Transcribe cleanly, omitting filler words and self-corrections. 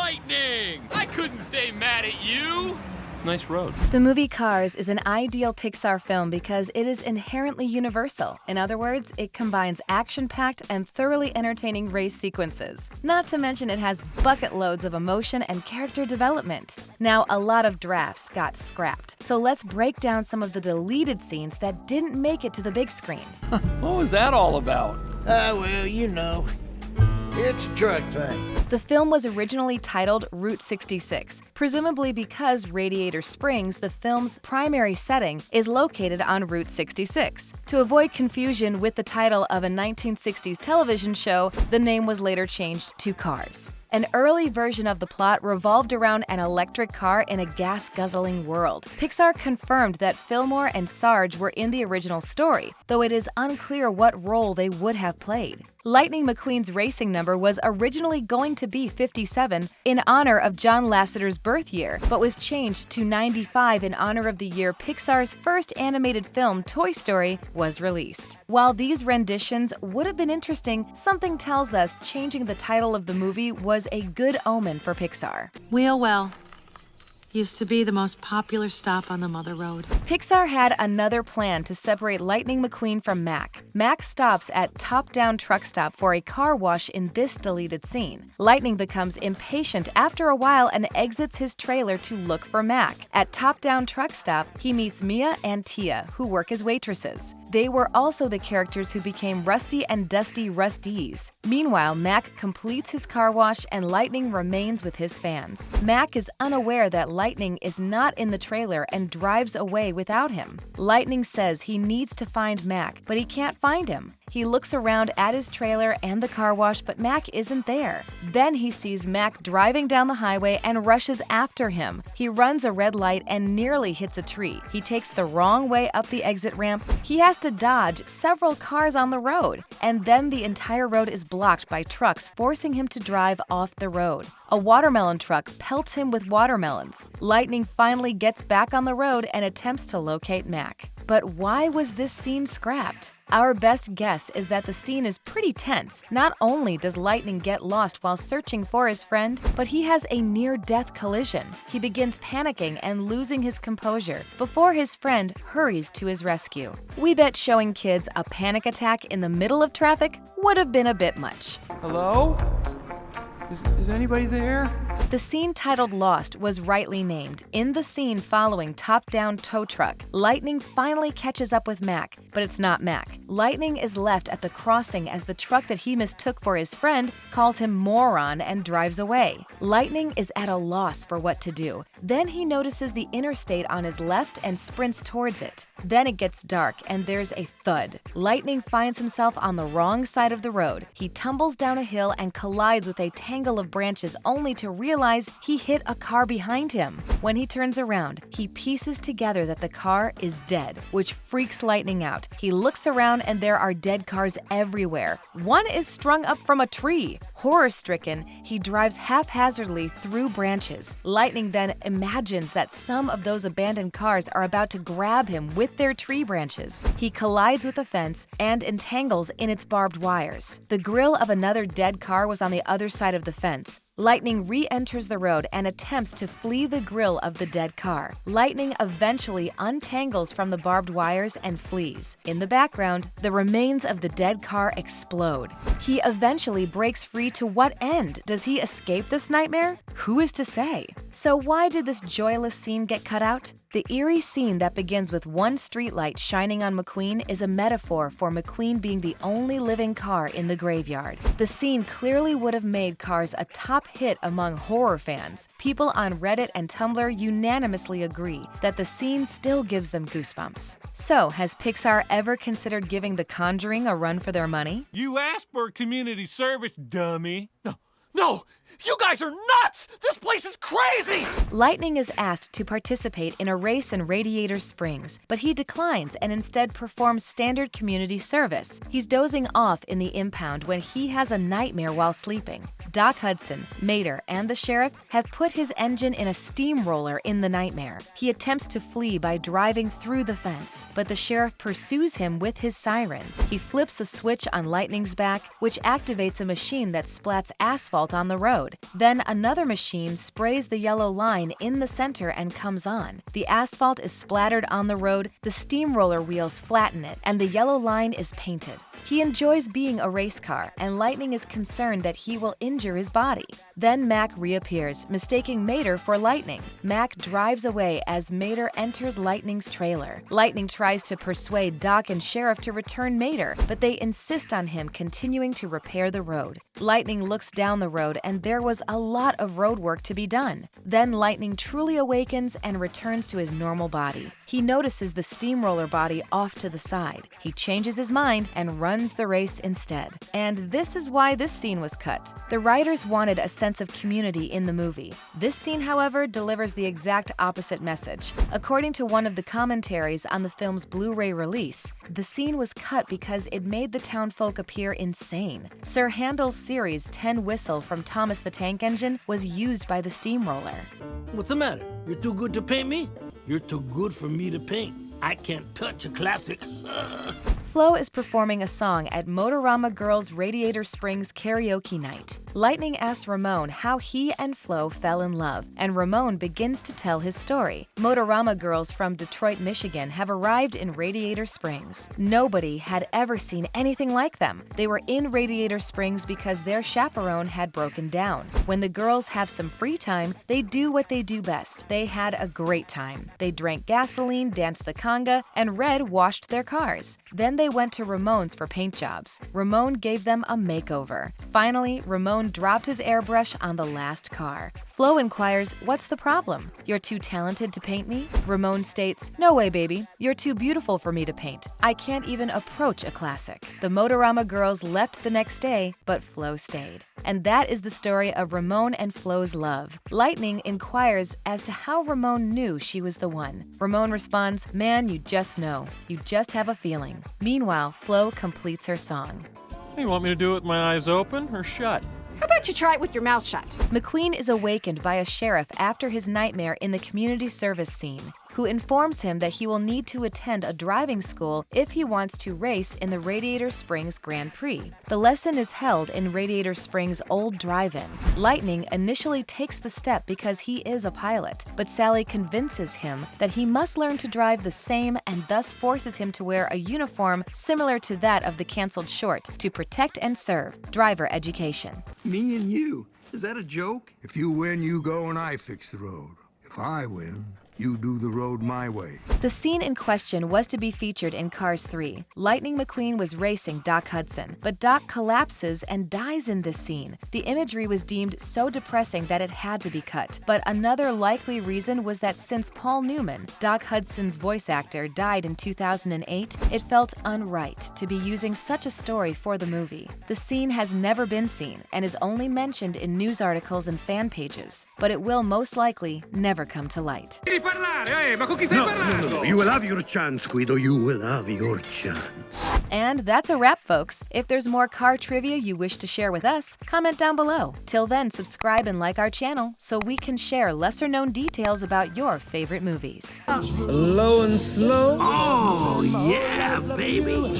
Lightning! I couldn't stay mad at you! Nice road. The movie Cars is an ideal Pixar film because it is inherently universal. In other words, it combines action-packed and thoroughly entertaining race sequences. Not to mention it has bucket loads of emotion and character development. Now, a lot of drafts got scrapped, so let's break down some of the deleted scenes that didn't make it to the big screen. What was that all about? Well, you know, it's a truck thing. The film was originally titled Route 66, presumably because Radiator Springs, the film's primary setting, is located on Route 66. To avoid confusion with the title of a 1960s television show, the name was later changed to Cars. An early version of the plot revolved around an electric car in a gas-guzzling world. Pixar confirmed that Fillmore and Sarge were in the original story, though it is unclear what role they would have played. Lightning McQueen's racing number was originally going to be 57 in honor of John Lasseter's birth year, but was changed to 95 in honor of the year Pixar's first animated film, Toy Story, was released. While these renditions would have been interesting, something tells us changing the title of the movie was a good omen for Pixar. Wheelwell used to be the most popular stop on the Mother Road. Pixar had another plan to separate Lightning McQueen from Mac. Mac stops at Top Down Truck Stop for a car wash in this deleted scene. Lightning becomes impatient after a while and exits his trailer to look for Mac. At Top Down Truck Stop, he meets Mia and Tia, who work as waitresses. They were also the characters who became Rusty and Dusty Rusties. Meanwhile, Mac completes his car wash and Lightning remains with his fans. Mac is unaware that Lightning is not in the trailer and drives away without him. Lightning says he needs to find Mac, but he can't find him. He looks around at his trailer and the car wash, but Mac isn't there. Then he sees Mac driving down the highway and rushes after him. He runs a red light and nearly hits a tree. He takes the wrong way up the exit ramp. He has to dodge several cars on the road, and then the entire road is blocked by trucks, forcing him to drive off the road. A watermelon truck pelts him with watermelons. Lightning finally gets back on the road and attempts to locate Mac. But why was this scene scrapped? Our best guess is that the scene is pretty tense. Not only does Lightning get lost while searching for his friend, but he has a near-death collision. He begins panicking and losing his composure before his friend hurries to his rescue. We bet showing kids a panic attack in the middle of traffic would have been a bit much. Hello? Is anybody there? The scene titled Lost was rightly named. In the scene following Top Down Tow Truck, Lightning finally catches up with Mac, but it's not Mac. Lightning is left at the crossing as the truck that he mistook for his friend calls him moron and drives away. Lightning is at a loss for what to do. Then he notices the interstate on his left and sprints towards it. Then it gets dark and there's a thud. Lightning finds himself on the wrong side of the road. He tumbles down a hill and collides with a tangle of branches only to realize he hit a car behind him. When he turns around, he pieces together that the car is dead, which freaks Lightning out. He looks around and there are dead cars everywhere. One is strung up from a tree. Horror-stricken, he drives haphazardly through branches. Lightning then imagines that some of those abandoned cars are about to grab him with their tree branches. He collides with a fence and entangles in its barbed wires. The grill of another dead car was on the other side of the fence. Lightning re-enters the road and attempts to flee the grill of the dead car. Lightning eventually untangles from the barbed wires and flees. In the background, the remains of the dead car explode. He eventually breaks free. To what end? Does he escape this nightmare? Who is to say? So why did this joyless scene get cut out? The eerie scene that begins with one streetlight shining on McQueen is a metaphor for McQueen being the only living car in the graveyard. The scene clearly would have made Cars a top hit among horror fans. People on Reddit and Tumblr unanimously agree that the scene still gives them goosebumps. So, has Pixar ever considered giving The Conjuring a run for their money? You asked for community service, dummy. No! You guys are nuts! This place is crazy! Lightning is asked to participate in a race in Radiator Springs, but he declines and instead performs standard community service. He's dozing off in the impound when he has a nightmare while sleeping. Doc Hudson, Mater, and the sheriff have put his engine in a steamroller in the nightmare. He attempts to flee by driving through the fence, but the sheriff pursues him with his siren. He flips a switch on Lightning's back, which activates a machine that splats asphalt asphalt on the road. Then another machine sprays the yellow line in the center and comes on. The asphalt is splattered on the road, the steamroller wheels flatten it, and the yellow line is painted. He enjoys being a race car, and Lightning is concerned that he will injure his body. Then Mac reappears, mistaking Mater for Lightning. Mac drives away as Mater enters Lightning's trailer. Lightning tries to persuade Doc and Sheriff to return Mater, but they insist on him continuing to repair the road. Lightning looks down the road, and there was a lot of road work to be done. Then Lightning truly awakens and returns to his normal body. He notices the steamroller body off to the side. He changes his mind and runs the race instead. And this is why this scene was cut. The writers wanted a sense of community in the movie. This scene, however, delivers the exact opposite message. According to one of the commentaries on the film's Blu-ray release, the scene was cut because it made the townfolk appear insane. Sir Handel's series 10 Whistle from Thomas the Tank Engine was used by the steamroller. What's the matter? You're too good to paint me? You're too good for me to paint. I can't touch a classic. Flo is performing a song at Motorama Girls' Radiator Springs karaoke night. Lightning asks Ramon how he and Flo fell in love, and Ramon begins to tell his story. Motorama girls from Detroit, Michigan have arrived in Radiator Springs. Nobody had ever seen anything like them. They were in Radiator Springs because their chaperone had broken down. When the girls have some free time, they do what they do best. They had a great time. They drank gasoline, danced the conga, and Red washed their cars. Then they went to Ramon's for paint jobs. Ramon gave them a makeover. Finally, Ramon dropped his airbrush on the last car. Flo inquires, "What's the problem? You're too talented to paint me?" Ramon states, "No way, baby. You're too beautiful for me to paint. I can't even approach a classic." The Motorama girls left the next day, but Flo stayed. And that is the story of Ramon and Flo's love. Lightning inquires as to how Ramon knew she was the one. Ramon responds, "Man, you just know. You just have a feeling." Meanwhile, Flo completes her song. You want me to do it with my eyes open or shut? How about you try it with your mouth shut? McQueen is awakened by a sheriff after his nightmare in the community service scene, who informs him that he will need to attend a driving school if he wants to race in the Radiator Springs Grand Prix. The lesson is held in Radiator Springs' old drive-in. Lightning initially takes the step because he is a pilot, but Sally convinces him that he must learn to drive the same and thus forces him to wear a uniform similar to that of the canceled short to protect and serve driver education. Me and you. Is that a joke? If you win, you go and I fix the road. If I win, you do the road my way. The scene in question was to be featured in Cars 3. Lightning McQueen was racing Doc Hudson, but Doc collapses and dies in this scene. The imagery was deemed so depressing that it had to be cut. But another likely reason was that since Paul Newman, Doc Hudson's voice actor, died in 2008, it felt unright to be using such a story for the movie. The scene has never been seen and is only mentioned in news articles and fan pages, but it will most likely never come to light. No. You will have your chance, Guido. You will have your chance. And that's a wrap, folks. If there's more car trivia you wish to share with us, comment down below. Till then, subscribe and like our channel so we can share lesser-known details about your favorite movies. Low and slow. Oh, yeah, baby.